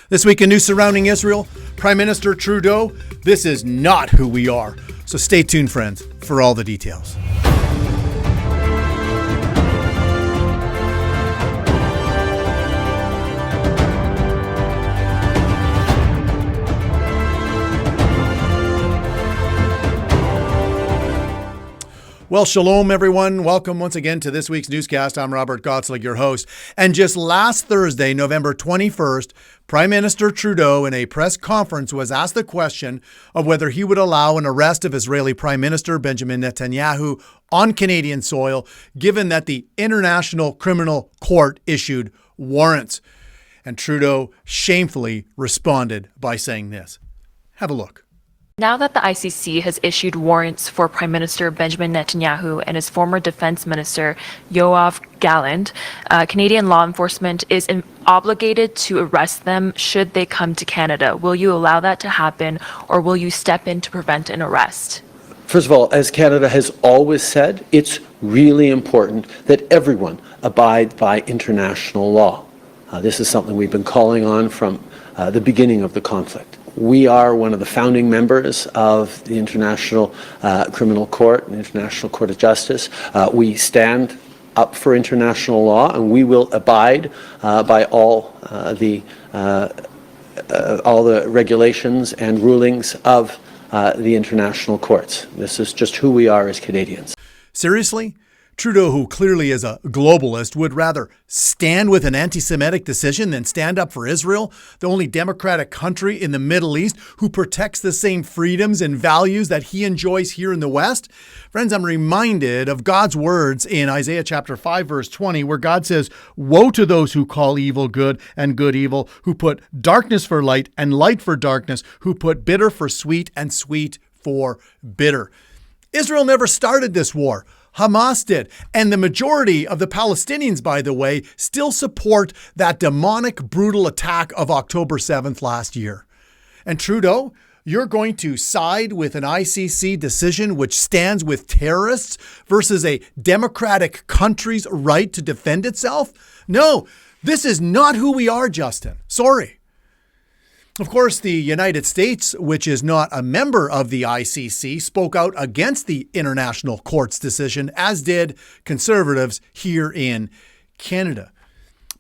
This week in news surrounding Israel, Prime Minister Trudeau, this is not who we are. So stay tuned, friends, for all the details. Well, shalom, everyone. Welcome once again to this week's newscast. I'm Robert Gottslig, your host. And just last Thursday, November 21st, Prime Minister Trudeau in a press conference was asked the question of whether he would allow an arrest of Israeli Prime Minister Benjamin Netanyahu on Canadian soil, given that the International Criminal Court issued warrants. And Trudeau shamefully responded by saying this. Have a look. Now that the ICC has issued warrants for Prime Minister Benjamin Netanyahu and his former Defense Minister Yoav Gallant, Canadian law enforcement is obligated to arrest them should they come to Canada. Will you allow that to happen, or will you step in to prevent an arrest? First of all, as Canada has always said, it's really important that everyone abide by international law. This is something we've been calling on from the beginning of the conflict. We are one of the founding members of the International Criminal Court and International Court of Justice. We stand up for international law, and we will abide by all the regulations and rulings of the international courts. This is just who we are as Canadians. Seriously? Trudeau, who clearly is a globalist, would rather stand with an anti-Semitic decision than stand up for Israel, the only democratic country in the Middle East who protects the same freedoms and values that he enjoys here in the West. Friends, I'm reminded of God's words in Isaiah chapter 5, verse 20, where God says, "Woe to those who call evil good and good evil, who put darkness for light and light for darkness, who put bitter for sweet and sweet for bitter." Israel never started this war. Hamas did. And the majority of the Palestinians, by the way, still support that demonic, brutal attack of October 7th last year. And Trudeau, you're going to side with an ICC decision which stands with terrorists versus a democratic country's right to defend itself? No, this is not who we are, Justin. Sorry. Of course, the United States, which is not a member of the ICC, spoke out against the International Court's decision, as did conservatives here in Canada.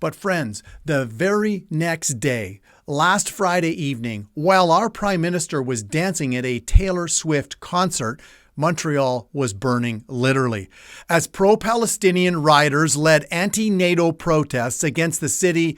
But friends, the very next day, last Friday evening, while our Prime Minister was dancing at a Taylor Swift concert, Montreal was burning literally, as pro-Palestinian rioters led anti-NATO protests against the city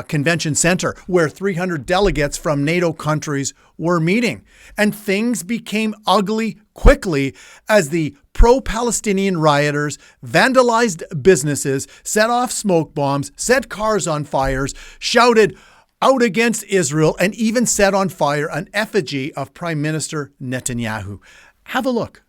convention center, where 300 delegates from NATO countries were meeting. And things became ugly quickly as the pro-Palestinian rioters vandalized businesses, set off smoke bombs, set cars on fires, shouted out against Israel, and even set on fire an effigy of Prime Minister Netanyahu. Have a look.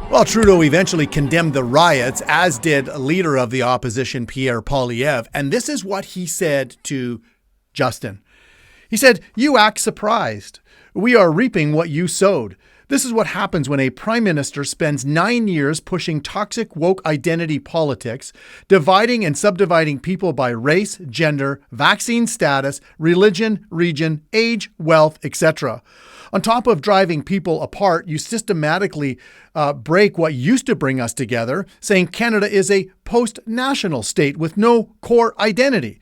Well, Trudeau eventually condemned the riots, as did leader of the opposition, Pierre Poilievre. And this is what he said to Justin. He said, "You act surprised. We are reaping what you sowed. This is what happens when a prime minister spends 9 years pushing toxic woke identity politics, dividing and subdividing people by race, gender, vaccine status, religion, region, age, wealth, etc. On top of driving people apart, you systematically break what used to bring us together, saying Canada is a post-national state with no core identity.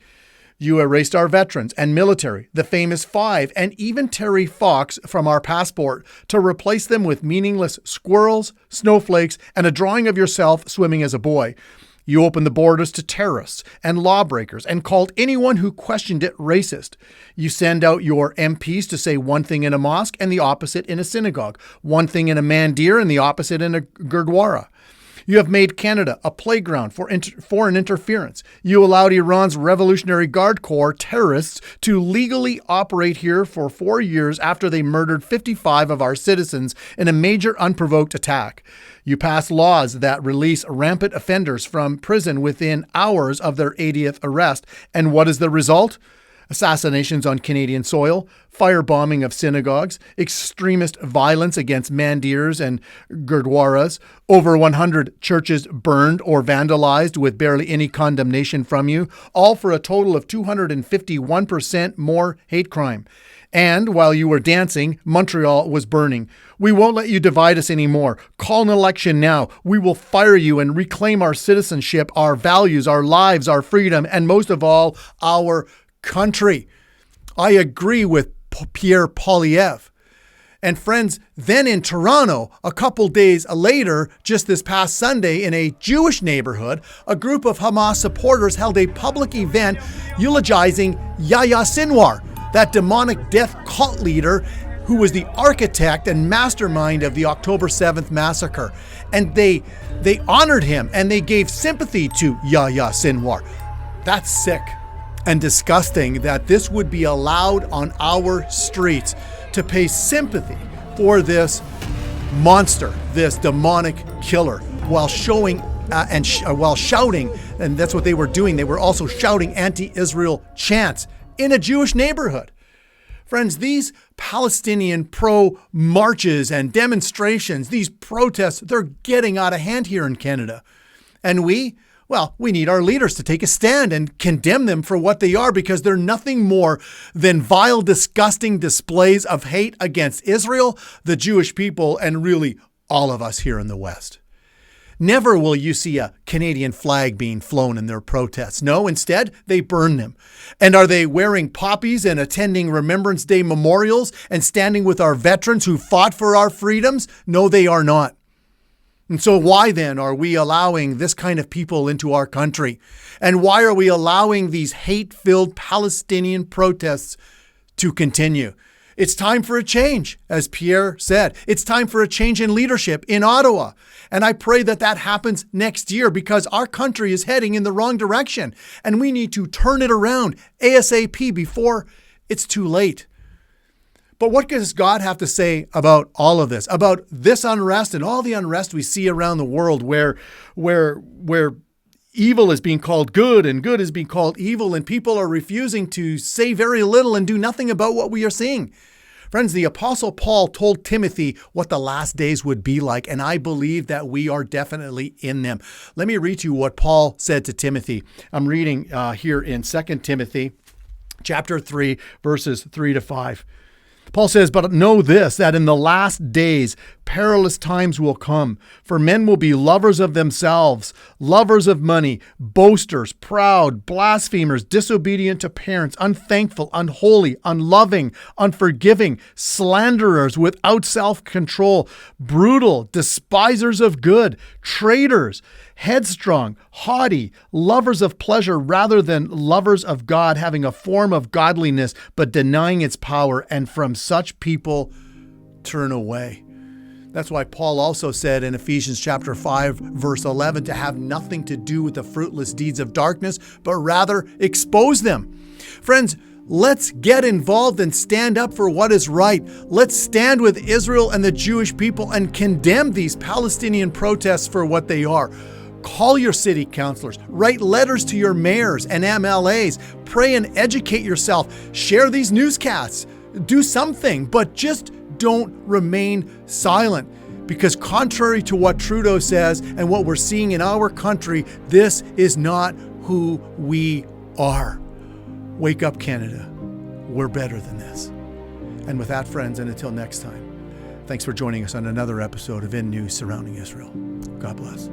You erased our veterans and military, the famous five, and even Terry Fox from our passport to replace them with meaningless squirrels, snowflakes, and a drawing of yourself swimming as a boy. You opened the borders to terrorists and lawbreakers and called anyone who questioned it racist. You send out your MPs to say one thing in a mosque and the opposite in a synagogue, one thing in a mandir and the opposite in a gurdwara. You have made Canada a playground for foreign interference. You allowed Iran's Revolutionary Guard Corps terrorists to legally operate here for 4 years after they murdered 55 of our citizens in a major unprovoked attack. You passed laws that release rampant offenders from prison within hours of their 80th arrest. And what is the result? Assassinations on Canadian soil, firebombing of synagogues, extremist violence against mandirs and gurdwaras, over 100 churches burned or vandalized with barely any condemnation from you, all for a total of 251% more hate crime. And while you were dancing, Montreal was burning. We won't let you divide us anymore. Call an election now. We will fire you and reclaim our citizenship, our values, our lives, our freedom, and most of all, our country. I agree with Pierre Poilievre. And friends, then in Toronto, a couple days later, just this past Sunday, in a Jewish neighborhood, a group of Hamas supporters held a public event eulogizing Yahya Sinwar, that demonic death cult leader who was the architect and mastermind of the October 7th massacre. And they honored him and they gave sympathy to Yahya Sinwar. That's sick and disgusting that this would be allowed on our streets, to pay sympathy for this monster, this demonic killer, while showing while shouting, and that's what they were doing. They were also shouting anti-Israel chants in a Jewish neighborhood. Friends, these Palestinian pro-marches and demonstrations, these protests, they're getting out of hand here in Canada. And we need our leaders to take a stand and condemn them for what they are, because they're nothing more than vile, disgusting displays of hate against Israel, the Jewish people, and really all of us here in the West. Never will you see a Canadian flag being flown in their protests. No, instead, they burn them. And are they wearing poppies and attending Remembrance Day memorials and standing with our veterans who fought for our freedoms? No, they are not. And so why then are we allowing this kind of people into our country? And why are we allowing these hate-filled Palestinian protests to continue? It's time for a change, as Pierre said. It's time for a change in leadership in Ottawa. And I pray that that happens next year, because our country is heading in the wrong direction. And we need to turn it around ASAP before it's too late. But what does God have to say about all of this, about this unrest and all the unrest we see around the world, where evil is being called good and good is being called evil, and people are refusing to say very little and do nothing about what we are seeing? Friends, the Apostle Paul told Timothy what the last days would be like, and I believe that we are definitely in them. Let me read you what Paul said to Timothy. I'm reading here in 2 Timothy chapter 3, verses 3-5. Paul says, "But know this, that in the last days perilous times will come. For men will be lovers of themselves, lovers of money, boasters, proud, blasphemers, disobedient to parents, unthankful, unholy, unloving, unforgiving, slanderers, without self-control, brutal, despisers of good, traitors, headstrong, haughty, lovers of pleasure rather than lovers of God, having a form of godliness, but denying its power. And from such people turn away." That's why Paul also said in Ephesians chapter 5, verse 11, to have nothing to do with the fruitless deeds of darkness, but rather expose them. Friends, let's get involved and stand up for what is right. Let's stand with Israel and the Jewish people and condemn these Palestinian protests for what they are. Call your city councilors, write letters to your mayors and MLAs, pray and educate yourself, share these newscasts, do something, but just don't remain silent. Because contrary to what Trudeau says and what we're seeing in our country, this is not who we are. Wake up, Canada. We're better than this. And with that, friends, and until next time, thanks for joining us on another episode of In News Surrounding Israel. God bless.